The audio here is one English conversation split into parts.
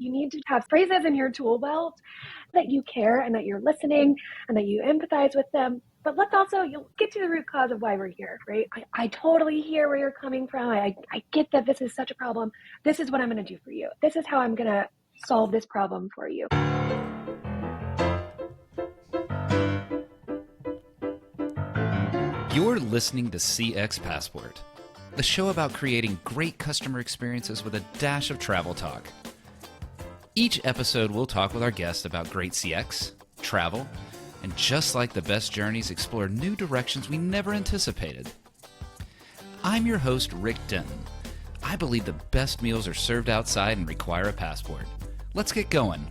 You need to have phrases in your tool belt that you care and that you're listening and that you empathize with them. But let's also, you'll get to the root cause of why we're here, right? I totally hear where you're coming from. I get that this is such a problem. This is what I'm going to do for you. This is how I'm going to solve this problem for you. You're listening to CX Passport, the show about creating great customer experiences with a dash of travel talk. Each episode, we'll talk with our guests about great CX, travel, and just like the best journeys, explore new directions we never anticipated. I'm your host, Rick Denton. I believe the best meals are served outside and require a passport. Let's get going.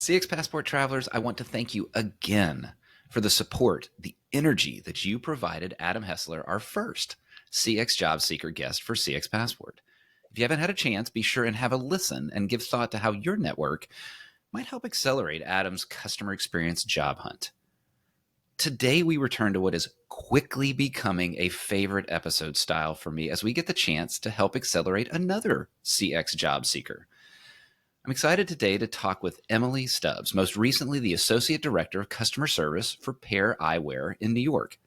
CX Passport travelers, I want to thank you again for the support, the energy that you provided Adam Hessler, our first CX job seeker guest for CX Passport. If you haven't had a chance, be sure and have a listen and give thought to how your network might help accelerate Adam's customer experience job hunt. Today, we return to what is quickly becoming a favorite episode style for me as we get the chance to help accelerate another CX job seeker. I'm excited today to talk with Emily Stubbs, most recently the Associate Director of Customer Service for Pair Eyewear in New York.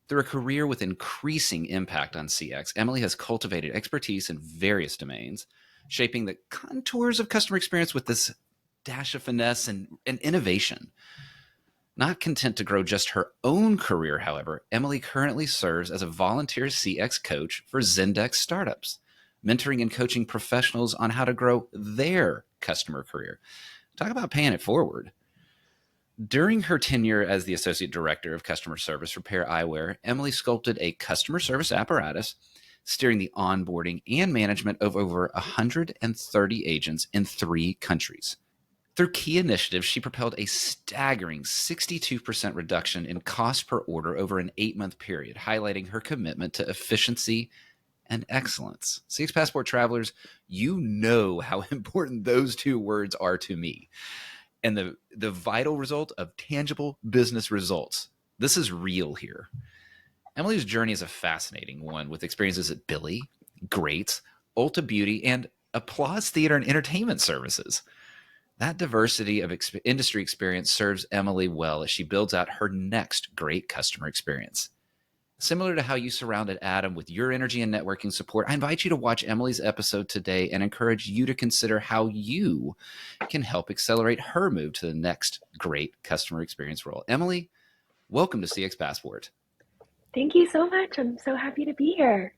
Through a career with increasing impact on CX, Emily has cultivated expertise in various domains, shaping the contours of customer experience with this dash of finesse and innovation. Not content to grow just her own career, however, Emily currently serves as a volunteer CX coach for Zendesk startups, mentoring and coaching professionals on how to grow their customer career. Talk about paying it forward. During her tenure as the Associate Director of Customer Service for Pair Eyewear, Emily sculpted a customer service apparatus, steering the onboarding and management of over 130 agents in 3 countries. Through key initiatives, she propelled a staggering 62% reduction in cost per order over an 8-month period, highlighting her commitment to efficiency and excellence. CX Passport travelers, you know how important those 2 words are to me. And the vital result of tangible business results. This is real here. Emily's journey is a fascinating one with experiences at Billy, Greats, Ulta Beauty, and Applause Theater and Entertainment Services. That diversity of industry experience serves Emily well as she builds out her next great customer experience. Similar to how you surrounded Adam with your energy and networking support, I invite you to watch Emily's episode today and encourage you to consider how you can help accelerate her move to the next great customer experience role. Emily, welcome to CX Passport. Thank you so much. I'm so happy to be here.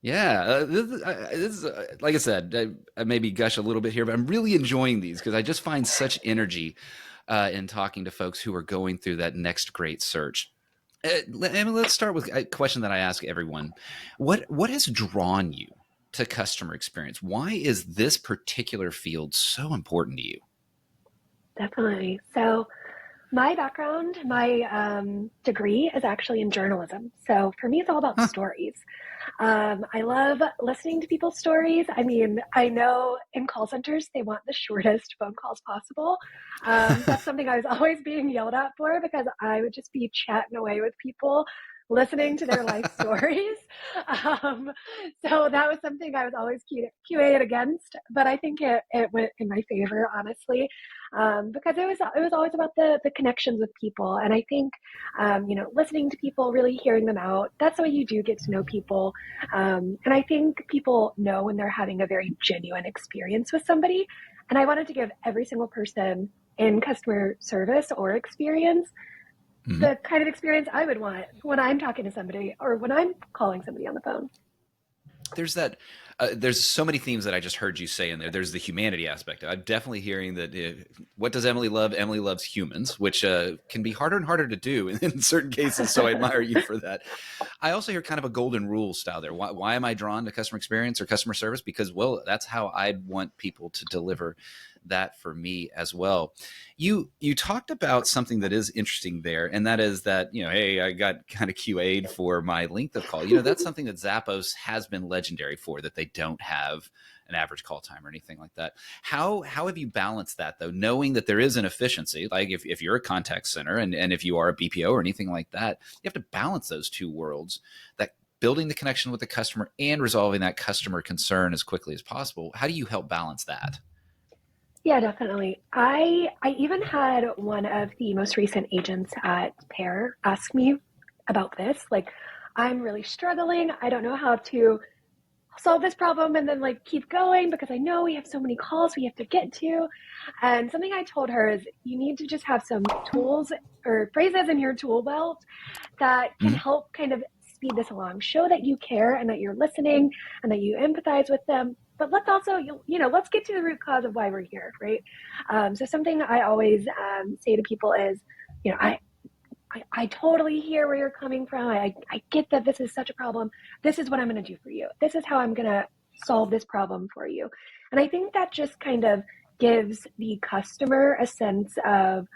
Yeah, this is like I said, I maybe gush a little bit here, but I'm really enjoying these because I just find such energy in talking to folks who are going through that next great search. Emily, let's start with a question that I ask everyone. What has drawn you to customer experience? Why is this particular field so important to you? Definitely. So my background, my degree is actually in journalism. So for me, it's all about stories. I love listening to people's stories. I mean, I know in call centers, they want the shortest phone calls possible. That's something I was always being yelled at for because I would just be chatting away with people, listening to their life stories. So that was something I was always QA'd against, but I think it went in my favor, honestly, because it was always about the connections with people. And I think, listening to people, really hearing them out, that's the way you do get to know people. And I think people know when they're having a very genuine experience with somebody. And I wanted to give every single person in customer service or experience the kind of experience I would want when I'm talking to somebody or when I'm calling somebody on the phone. There's so many themes that I just heard you say in there. There's the humanity aspect. I'm definitely hearing that. What does Emily love? Emily loves humans, which can be harder and harder to do in certain cases. So I admire you for that. I also hear kind of a golden rule style there. Why am I drawn to customer experience or customer service? Because, well, that's how I'd want people to deliver that for me as well. You talked about something that is interesting there, and that is that, hey, I got kind of QA'd for my length of call. That's something that Zappos has been legendary for, that they don't have an average call time or anything like that. How have you balanced that, though, knowing that there is an efficiency? Like if you're a contact center and if you are a BPO or anything like that, you have to balance those 2 worlds that building the connection with the customer and resolving that customer concern as quickly as possible. How do you help balance that? Yeah, definitely. I even had one of the most recent agents at Pair ask me about this. Like, I'm really struggling. I don't know how to solve this problem and then like keep going because I know we have so many calls we have to get to. And something I told her is you need to just have some tools or phrases in your tool belt that can Mhm. help kind of speed this along. Show that you care and that you're listening and that you empathize with them. But let's also, let's get to the root cause of why we're here, right? So something I always say to people is, you know, I totally hear where you're coming from. I get that this is such a problem. This is what I'm going to do for you. This is how I'm going to solve this problem for you. And I think that just kind of gives the customer a sense of,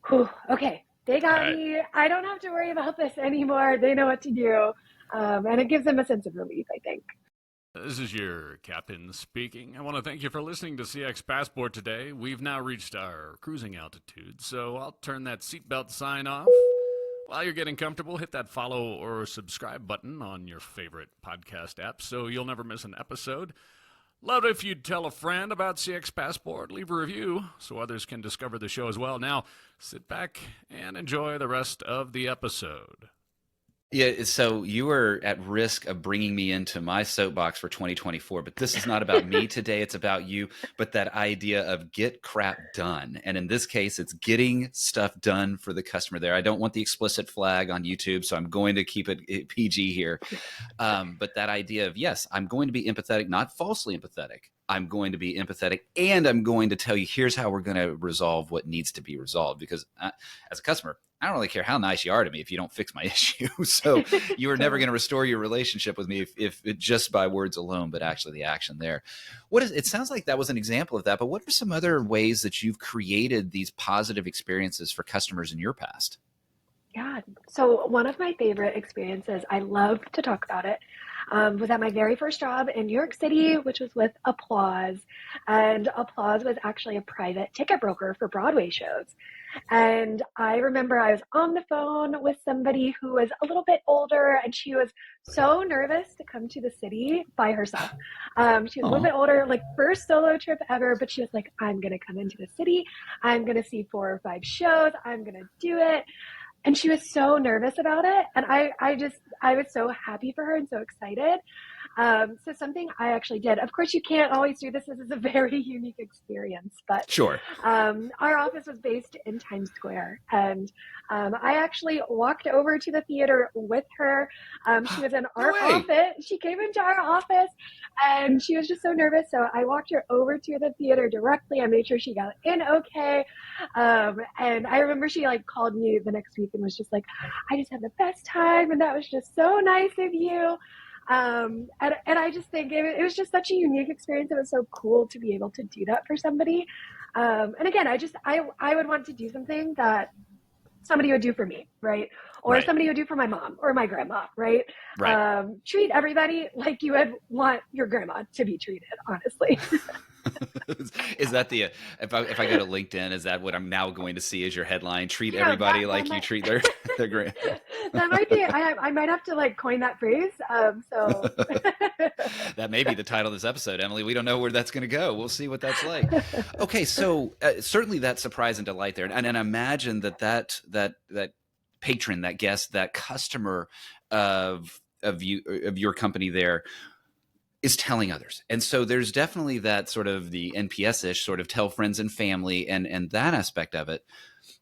whew, okay, they got Right. me. I don't have to worry about this anymore. They know what to do. And it gives them a sense of relief, I think. This is your captain speaking. I want to thank you for listening to CX Passport today. We've now reached our cruising altitude, so I'll turn that seatbelt sign off. While you're getting comfortable, hit that follow or subscribe button on your favorite podcast app so you'll never miss an episode. Love if you'd tell a friend about CX Passport. Leave a review so others can discover the show as well. Now, sit back and enjoy the rest of the episode. Yeah, so you are at risk of bringing me into my soapbox for 2024, but this is not about me today. It's about you. But that idea of get crap done. And in this case, it's getting stuff done for the customer there. I don't want the explicit flag on YouTube, so I'm going to keep it PG here. But that idea of, yes, I'm going to be empathetic, not falsely empathetic. I'm going to be empathetic, and I'm going to tell you, here's how we're going to resolve what needs to be resolved. Because as a customer, I don't really care how nice you are to me if you don't fix my issue. So you are never going to restore your relationship with me if it just by words alone, but actually the action there. It sounds like that was an example of that, but what are some other ways that you've created these positive experiences for customers in your past? Yeah. So one of my favorite experiences, I love to talk about it, was at my very first job in New York City, which was with Applause. And Applause was actually a private ticket broker for Broadway shows. And I remember I was on the phone with somebody who was a little bit older, and she was so nervous to come to the city by herself. She was a little Aw. bit older, like first solo trip ever, but she was like, I'm going to come into the city. I'm going to see 4 or 5 shows. I'm going to do it. And she was so nervous about it. And I was so happy for her and so excited. So something I actually did, of course, you can't always do this. This is a very unique experience, but Sure. our office was based in Times Square. And I actually walked over to the theater with her. She was in our office. She came into our office and she was just so nervous. So I walked her over to the theater directly. I made sure she got in okay. And I remember she like called me the next week and was just like, I just had the best time. And that was just so nice of you. And I just think it was just such a unique experience. It was so cool to be able to do that for somebody. And again, I would want to do something that somebody would do for me, right? Or Right. somebody would do for my mom or my grandma, right? Right. Treat everybody like you would want your grandma to be treated, honestly. Is that the if I go to LinkedIn, is that what I'm now going to see as your headline? Treat Yeah, everybody that like you might treat their grand. that might be. I might have to like coin that phrase. So That may be the title of this episode, Emily. We don't know where that's going to go. We'll see what that's like. Okay, so certainly that surprise and delight there, and imagine that patron, that guest, that customer of your company there is telling others. And so there's definitely that sort of the NPS-ish sort of tell friends and family and that aspect of it.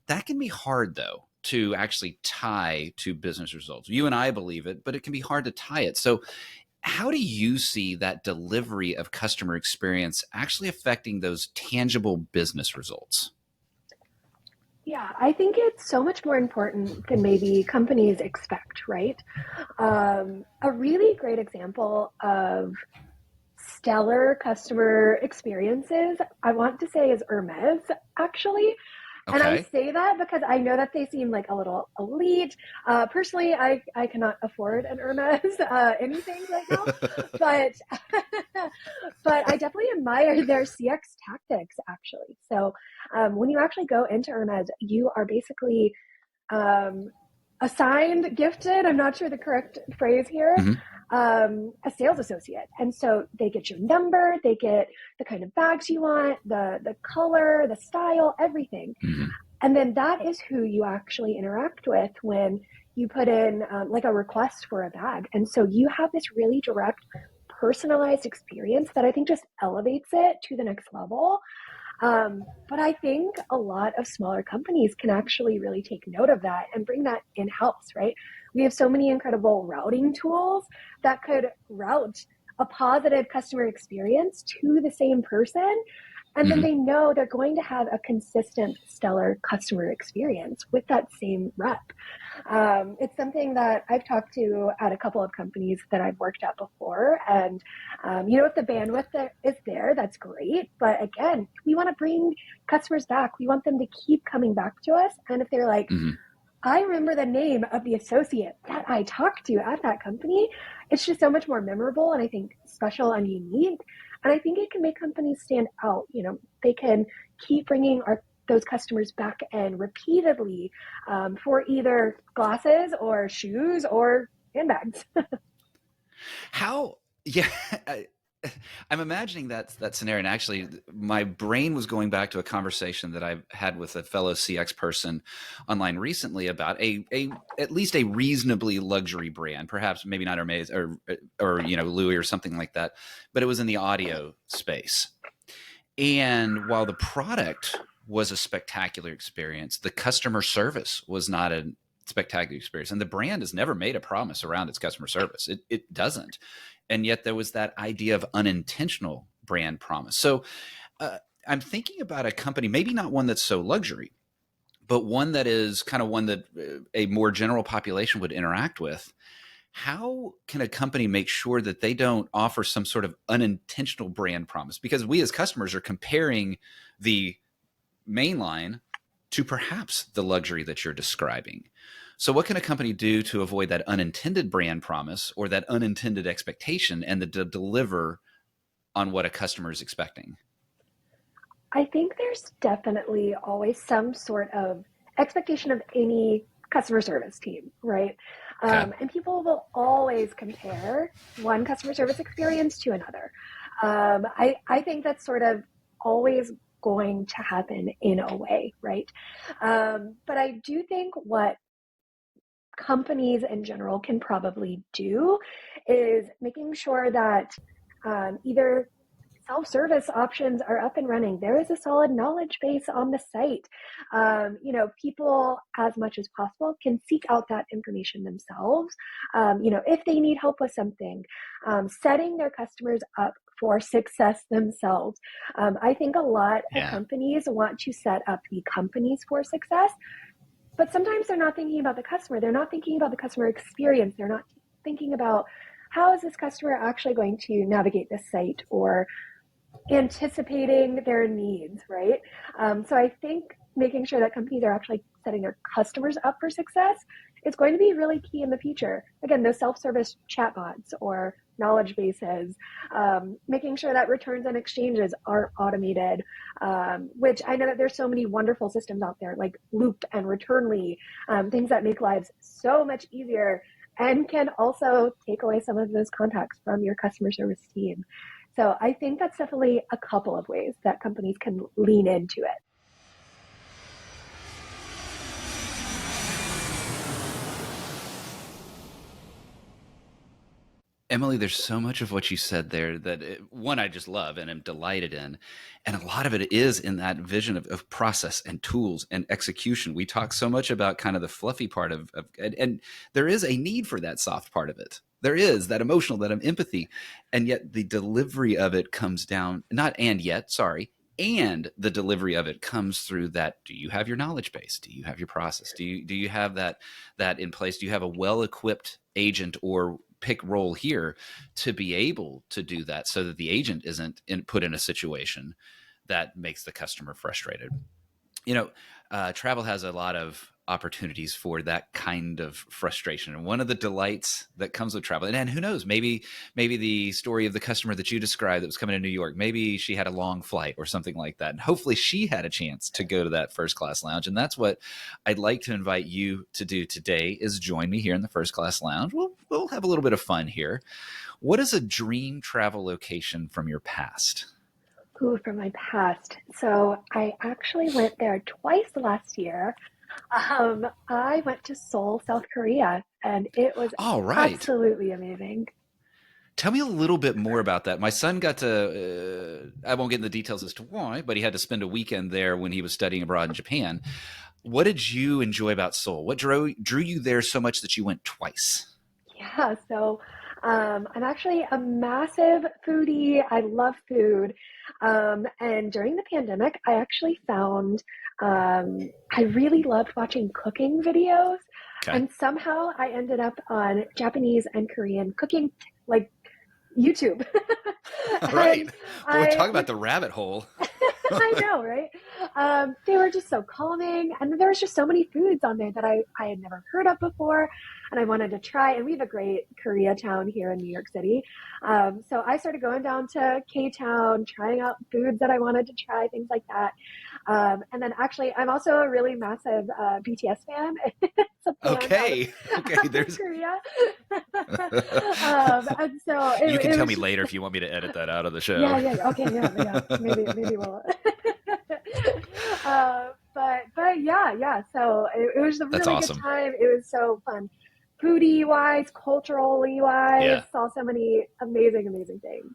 That can be hard though to actually tie to business results. You and I believe it, but it can be hard to tie it. So how do you see that delivery of customer experience actually affecting those tangible business results? yeah, I think it's so much more important than maybe companies expect, right? A really great example of stellar customer experiences, I want to say, is Hermes, actually. And I Okay. say that because I know that they seem like a little elite. Personally, I cannot afford an Hermes anything right now, but but I definitely admire their CX tactics, actually. So when you actually go into Hermes, you are basically um, assigned, gifted, I'm not sure the correct phrase here, Mhm. a sales associate. And so they get your number, they get the kind of bags you want, the color, the style, everything. Mhm. And then that is who you actually interact with when you put in like a request for a bag. And so you have this really direct, personalized experience that I think just elevates it to the next level. But I think a lot of smaller companies can actually really take note of that and bring that in-house, right? We have so many incredible routing tools that could route a positive customer experience to the same person. And then Mhm. they know they're going to have a consistent, stellar customer experience with that same rep. It's something that I've talked to at a couple of companies that I've worked at before. And, if the bandwidth is there, that's great. But again, we want to bring customers back. We want them to keep coming back to us. And if they're like, Mhm. I remember the name of the associate that I talked to at that company, it's just so much more memorable and I think special and unique. And I think it can make companies stand out. They can keep bringing those customers back and repeatedly for either glasses or shoes or handbags. How? Yeah, I'm imagining that scenario. And actually, my brain was going back to a conversation that I've had with a fellow CX person online recently about a at least a reasonably luxury brand, perhaps maybe not Hermes or Louis or something like that, but it was in the audio space. And while the product was a spectacular experience, the customer service was not a spectacular experience. And the brand has never made a promise around its customer service. It doesn't. And yet there was that idea of unintentional brand promise. So I'm thinking about a company, maybe not one that's so luxury, but one that is kind of one that a more general population would interact with. How can a company make sure that they don't offer some sort of unintentional brand promise? Because we as customers are comparing the mainline to perhaps the luxury that you're describing. So what can a company do to avoid that unintended brand promise or that unintended expectation and to deliver on what a customer is expecting? I think there's definitely always some sort of expectation of any customer service team, right? Okay. And people will always compare one customer service experience to another. I think that's sort of always going to happen in a way, right? But I do think what companies in general can probably do is making sure that either self-service options are up and running. There is a solid knowledge base on the site. People as much as possible can seek out that information themselves. If they need help with something, setting their customers up for success themselves. I think a lot of Yeah. companies want to set up the companies for success, but sometimes they're not thinking about the customer. They're not thinking about the customer experience. They're not thinking about how is this customer actually going to navigate this site or anticipating their needs, right? So I think making sure that companies are actually setting their customers up for success is going to be really key in the future. Again, those self-service chatbots or knowledge bases, making sure that returns and exchanges are automated, which I know that there's so many wonderful systems out there like Loop and Returnly, things that make lives so much easier and can also take away some of those contacts from your customer service team. So I think that's definitely a couple of ways that companies can lean into it. Emily, there's so much of what you said there that one, I just love and am delighted in. And a lot of it is in that vision of process and tools and execution. We talk so much about kind of the fluffy part and there is a need for that soft part of it. There is that emotional, that empathy. And yet the delivery of it comes down, not and yet, sorry. And the delivery of it comes through that. Do you have your knowledge base? Do you have your process? Do you have that in place? Do you have a well-equipped agent or pick role here to be able to do that so that the agent isn't put in a situation that makes the customer frustrated? Travel has a lot of opportunities for that kind of frustration. And one of the delights that comes with travel, and who knows, maybe the story of the customer that you described that was coming to New York, maybe she had a long flight or something like that. And hopefully she had a chance to go to that first class lounge. And that's what I'd like to invite you to do today, is join me here in the first class lounge. We'll have a little bit of fun here. What is a dream travel location from your past? Ooh, from my past. So I actually went there twice last year. I went to Seoul, South Korea, and it was All right. absolutely amazing. Tell me a little bit more about that. My son got to, I won't get into the details as to why, but he had to spend a weekend there when he was studying abroad in Japan. What did you enjoy about Seoul? What drew you there so much that you went twice? Yeah, so I'm actually a massive foodie. I love food. And during the pandemic, I actually found I really loved watching cooking videos. Okay. And somehow I ended up on Japanese and Korean cooking, like YouTube. All right. And Boy, I talk about would the rabbit hole. I know, right? They were just so calming, and there was just so many foods on there that I had never heard of before, and I wanted to try. And we have a great Koreatown here in New York City, so I started going down to K-Town, trying out foods that I wanted to try, things like that. And then actually, I'm also a really massive BTS fan. It's a band Okay. out of There's. Korea, and so You can it tell was me just later if you want me to edit that out of the yeah, show. okay, yeah. Maybe we'll. But yeah. So it was a That's really good awesome. time. It was so fun, foodie wise, culturally wise. Yeah. Saw so many amazing things.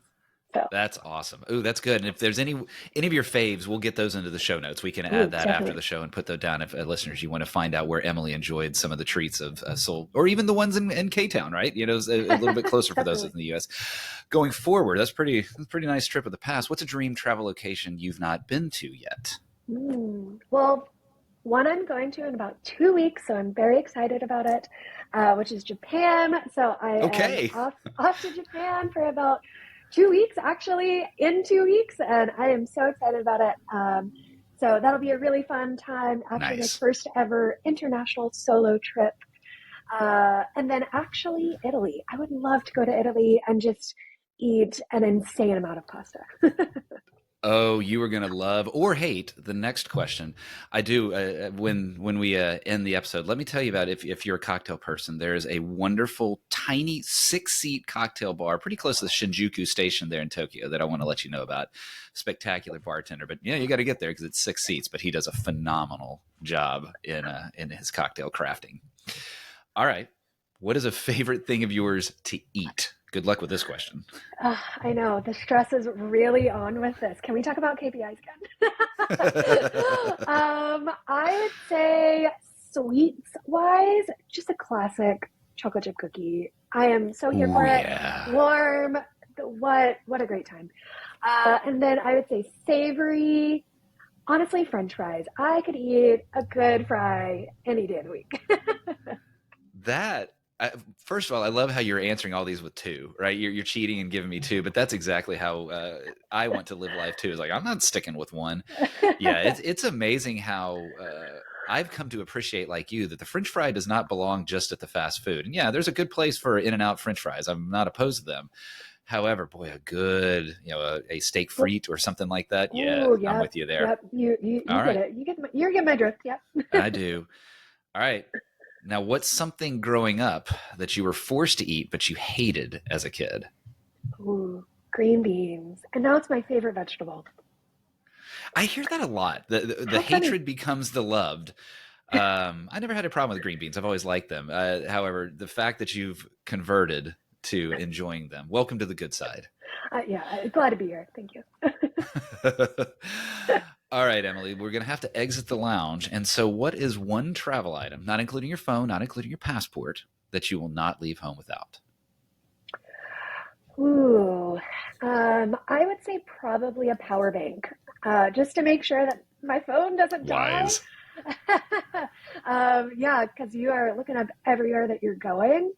So, That's awesome. Ooh, that's good. And if there's any of your faves, we'll get those into the show notes. We can add that after definitely. the show and put those down if listeners, you want to find out where Emily enjoyed some of the treats of Seoul, or even the ones in K-Town, right? You know, a little bit closer for those in Definitely. the U.S. Going forward, that's pretty nice trip of the past. What's a dream travel location you've not been to yet? Well, one I'm going to in about 2 weeks, so I'm very excited about it, which is Japan. So I am Okay. off to Japan for about 2 weeks, actually, in 2 weeks, and I am so excited about it. So that'll be a really fun time. Actually, my Nice. first ever international solo trip. And then actually, Italy. I would love to go to Italy and just eat an insane amount of pasta. Oh, you are going to love or hate the next question. I do. When we end the episode, let me tell you about if you're a cocktail person. There is a wonderful, tiny 6-seat cocktail bar pretty close to the Shinjuku station there in Tokyo that I want to let you know about. Spectacular bartender, but yeah, you got to get there because it's 6 seats. But he does a phenomenal job in his cocktail crafting. All right, what is a favorite thing of yours to eat? Good luck with this question. I know the stress is really on with this. Can we talk about KPIs again? I would say sweets wise, just a classic chocolate chip cookie. I am so here Oh for it. yeah. Warm, what a great time. And then I would say savory. Honestly, French fries. I could eat a good fry any day of the week. That first of all, I love how you're answering all these with two, right? You're cheating and giving me two, but that's exactly how I want to live life too. Is like I'm not sticking with one. Yeah, it's amazing how I've come to appreciate, like you, that the French fry does not belong just at the fast food. And yeah, there's a good place for In-N-Out French fries. I'm not opposed to them. However, boy, a good, a steak frite or something like that. Yeah, Oh, I'm yep, with you there. yep. You All get right, it. You're getting my drift. Yep. I do. All right. Now, what's something growing up that you were forced to eat but you hated as a kid? Ooh, green beans. And now it's my favorite vegetable. I hear that a lot. The How funny. hatred becomes the loved. I never had a problem with green beans. I've always liked them. However, the fact that you've converted to enjoying them, welcome to the good side. Yeah, glad to be here. Thank you. All right, Emily, we're going to have to exit the lounge. And so, what is one travel item, not including your phone, not including your passport, that you will not leave home without? Ooh, I would say probably a power bank, just to make sure that my phone doesn't die. Wise. Yeah, because you are looking up everywhere that you're going.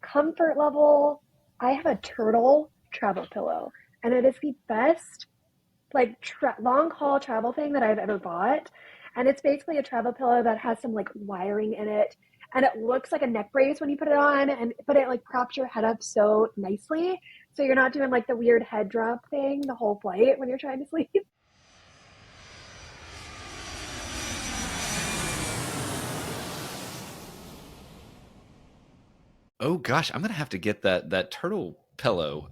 Comfort level, I have a turtle travel pillow, and it is the best like long haul travel thing that I've ever bought. And it's basically a travel pillow that has some like wiring in it. And it looks like a neck brace when you put it on, but it like props your head up so nicely. So you're not doing like the weird head drop thing the whole flight when you're trying to sleep. Oh gosh, I'm gonna have to get that turtle pillow.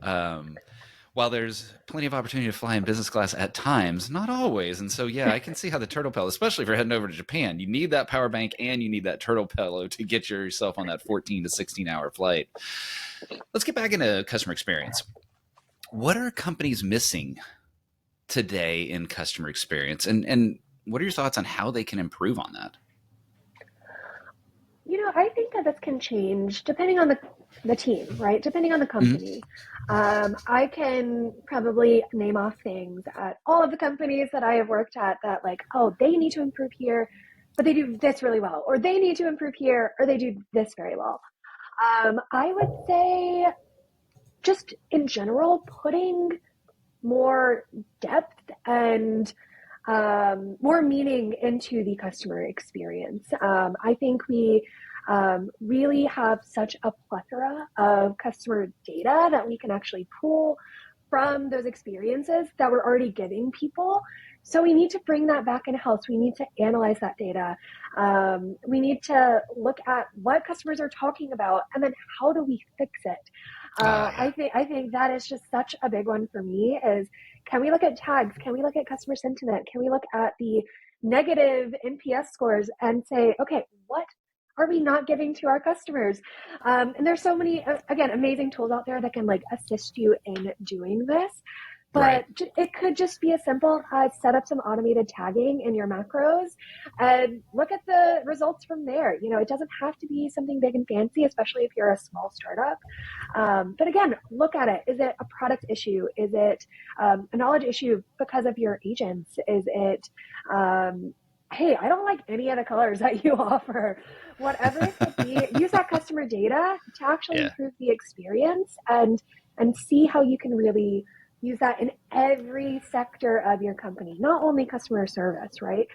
While there's plenty of opportunity to fly in business class at times, not always. And so, yeah, I can see how the turtle pillow, especially if you're heading over to Japan, you need that power bank and you need that turtle pillow to get yourself on that 14 to 16-hour flight. Let's get back into customer experience. What are companies missing today in customer experience? And what are your thoughts on how they can improve on that? I think that this can change depending on the team, right? Depending on the Mm-hmm. company. I can probably name off things at all of the companies that I have worked at that like, oh, they need to improve here, but they do this really well, or they need to improve here, or they do this very well. I would say just in general, putting more depth and more meaning into the customer experience. I think we really have such a plethora of customer data that we can actually pull from those experiences that we're already giving people. So we need to bring that back in house. We need to analyze that data. We need to look at what customers are talking about, and then how do we fix it? Yeah. I think that is just such a big one for me. Is can we look at tags? Can we look at customer sentiment? Can we look at the negative NPS scores and say, okay, what are we not giving to our customers? And there's so many, again, amazing tools out there that can like assist you in doing this. Right. But it could just be as simple as set up some automated tagging in your macros and look at the results from there. It doesn't have to be something big and fancy, especially if you're a small startup. But again, look at it. Is it a product issue? Is it a knowledge issue because of your agents? Is it, hey, I don't like any of the colors that you offer? Whatever it could be, use that customer data to actually Yeah. improve the experience and see how you can really use that in every sector of your company, not only customer service, right?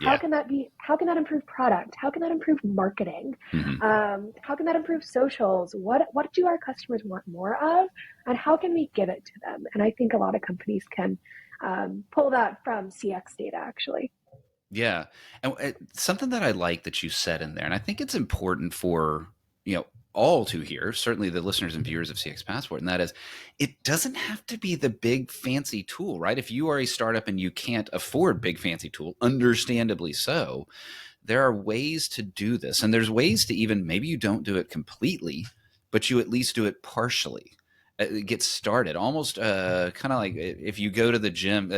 How Yeah. can that improve product? How can that improve marketing? Mm-hmm. How can that improve socials? What do our customers want more of? And how can we give it to them? And I think a lot of companies can pull that from CX data, actually. Yeah. And something that I like that you said in there, and I think it's important for, all to hear, certainly the listeners and viewers of CX Passport, and that is it doesn't have to be the big fancy tool, right? If you are a startup and you can't afford big fancy tool, understandably so, there are ways to do this. And there's ways to even, maybe you don't do it completely, but you at least do it partially. Get started almost kind of like if you go to the gym.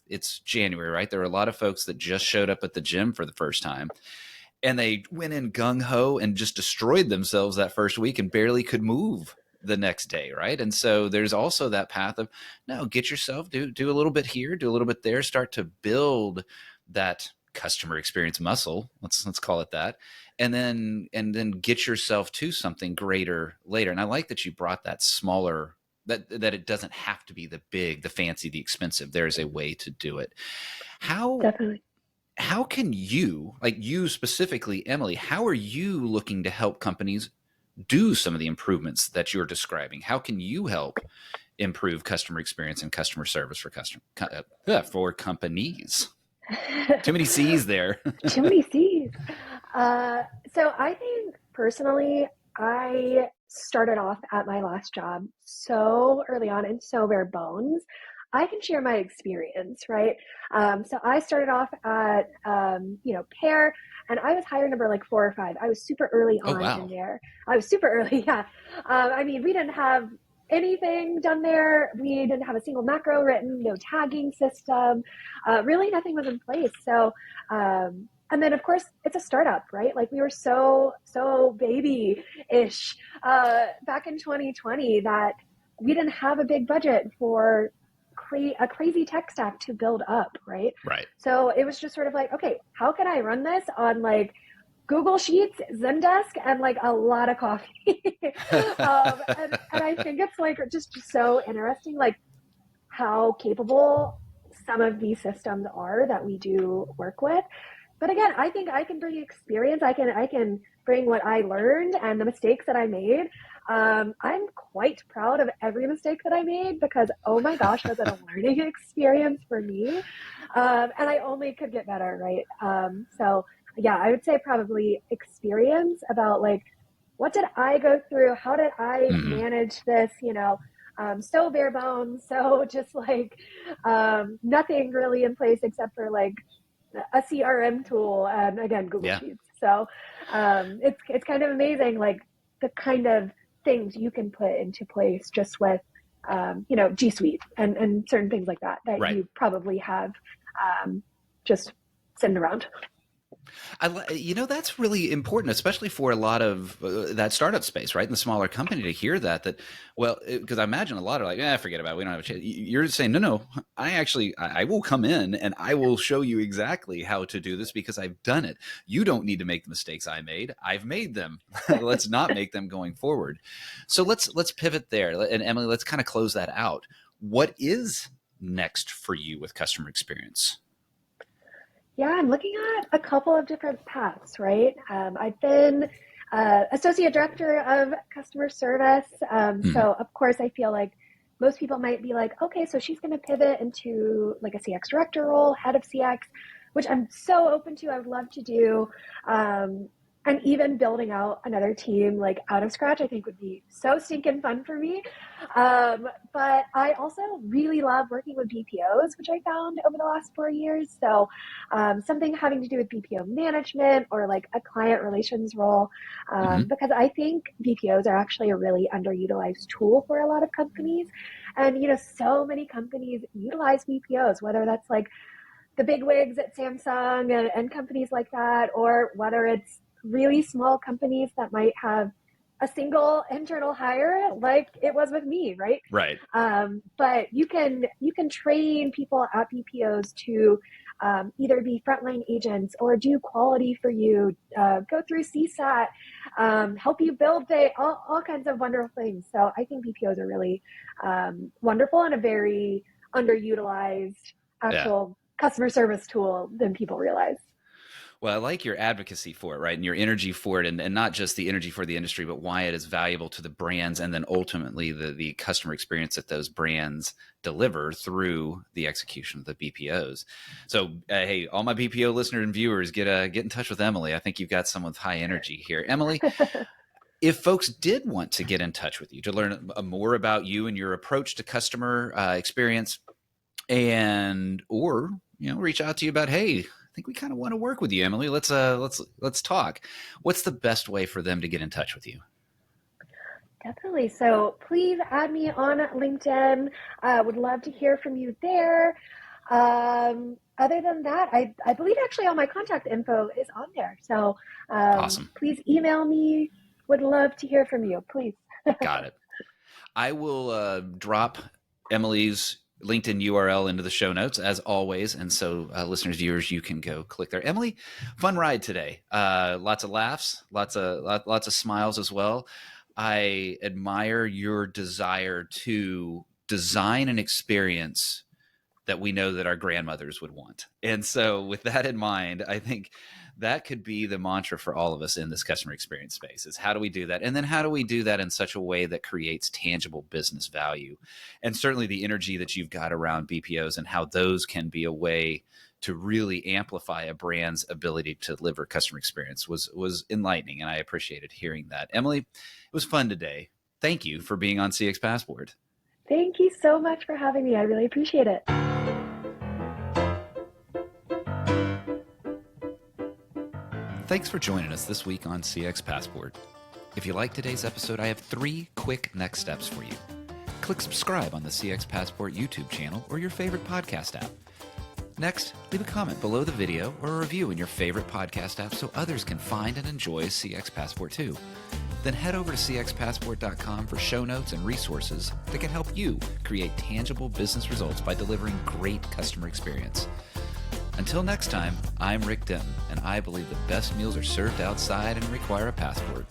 It's January, right? There are a lot of folks that just showed up at the gym for the first time, and they went in gung-ho and just destroyed themselves that first week and barely could move the next day, right? And so there's also that path of, no, get yourself, do a little bit here, do a little bit there, start to build that customer experience muscle, let's call it that, and then get yourself to something greater later. And I like that you brought that smaller, that it doesn't have to be the big, the fancy, the expensive. There's a way to do it. Definitely. How can you, like you specifically, Emily, how are you looking to help companies do some of the improvements that you're describing? How can you help improve customer experience and customer service for for companies? Too many C's there. Too many C's. So I think personally, I started off at my last job so early on and so bare bones. I can share my experience, right? So I started off at, Pair, and I was hire number like 4 or 5. I was super early Oh, on in wow. there. I was super early, yeah. We didn't have anything done there. We didn't have a single macro written, no tagging system. Really nothing was in place. So, and then of course it's a startup, right? Like we were so baby-ish back in 2020 that we didn't have a big budget for a crazy tech stack to build up, right? Right. So it was just sort of like, okay, how can I run this on like Google Sheets, Zendesk, and like a lot of coffee? And I think it's like just so interesting, like how capable some of these systems are that we do work with. But again, I think I can bring experience. I can bring what I learned and the mistakes that I made. I'm quite proud of every mistake that I made because, oh my gosh, was it a learning experience for me? And I only could get better, right? So yeah, I would say probably experience about like, what did I go through? How did I manage this? So bare bones, so just like nothing really in place except for like a CRM tool and again Google Sheets. So it's kind of amazing, like the kind of things you can put into place just with G Suite and certain things like that you probably have just sitting around. That's really important, especially for a lot of that startup space, right? In the smaller company to hear that, well, because I imagine a lot are like, forget about it. We don't have a chance. You're saying, no, I will come in and I will show you exactly how to do this because I've done it. You don't need to make the mistakes I made. I've made them. Let's not make them going forward. So let's pivot there. And Emily, let's kind of close that out. What is next for you with customer experience? Yeah, I'm looking at a couple of different paths, right? I've been associate director of customer service. So of course, I feel like most people might be like, okay, so she's going to pivot into like a CX director role, head of CX, which I'm so open to. I would love to do. And even building out another team like out of scratch, I think would be so stinking fun for me. But I also really love working with BPOs, which I found over the last 4 years. So something having to do with BPO management or like a client relations role, because I think BPOs are actually a really underutilized tool for a lot of companies. And, so many companies utilize BPOs, whether that's like the big wigs at Samsung and companies like that, or whether it's really small companies that might have a single internal hire like it was with me, right? Right. But you can train people at BPOs to either be frontline agents or do quality for you, go through CSAT, help you build all kinds of wonderful things. So I think BPOs are really wonderful and a very underutilized actual customer service tool than people realize. Well, I like your advocacy for it, right? And your energy for it, and not just the energy for the industry, but why it is valuable to the brands and then ultimately the customer experience that those brands deliver through the execution of the BPOs. So, hey, all my BPO listeners and viewers, get in touch with Emily. I think you've got someone with high energy here. Emily, if folks did want to get in touch with you to learn more about you and your approach to customer experience or reach out to you about, hey, I think we kind of want to work with you, Emily. Let's talk. What's the best way for them to get in touch with you? Definitely. So please add me on LinkedIn. Would love to hear from you there. Other than that, I believe actually all my contact info is on there. So Awesome. Please email me. Would love to hear from you. Please. Got it. I will drop Emily's LinkedIn URL into the show notes as always. And so listeners, viewers, you can go click there. Emily, fun ride today. Lots of laughs, lots of smiles as well. I admire your desire to design an experience that we know that our grandmothers would want. And so with that in mind, I think that could be the mantra for all of us in this customer experience space is how do we do that? And then how do we do that in such a way that creates tangible business value? And certainly the energy that you've got around BPOs and how those can be a way to really amplify a brand's ability to deliver customer experience was enlightening. And I appreciated hearing that. Emily, it was fun today. Thank you for being on CX Passport. Thank you so much for having me. I really appreciate it. Thanks for joining us this week on CX Passport. If you like today's episode, I have 3 quick next steps for you. Click subscribe on the CX Passport YouTube channel or your favorite podcast app. Next, leave a comment below the video or a review in your favorite podcast app so others can find and enjoy CX Passport too. Then head over to cxpassport.com for show notes and resources that can help you create tangible business results by delivering great customer experience. Until next time, I'm Rick Denton, and I believe the best meals are served outside and require a passport.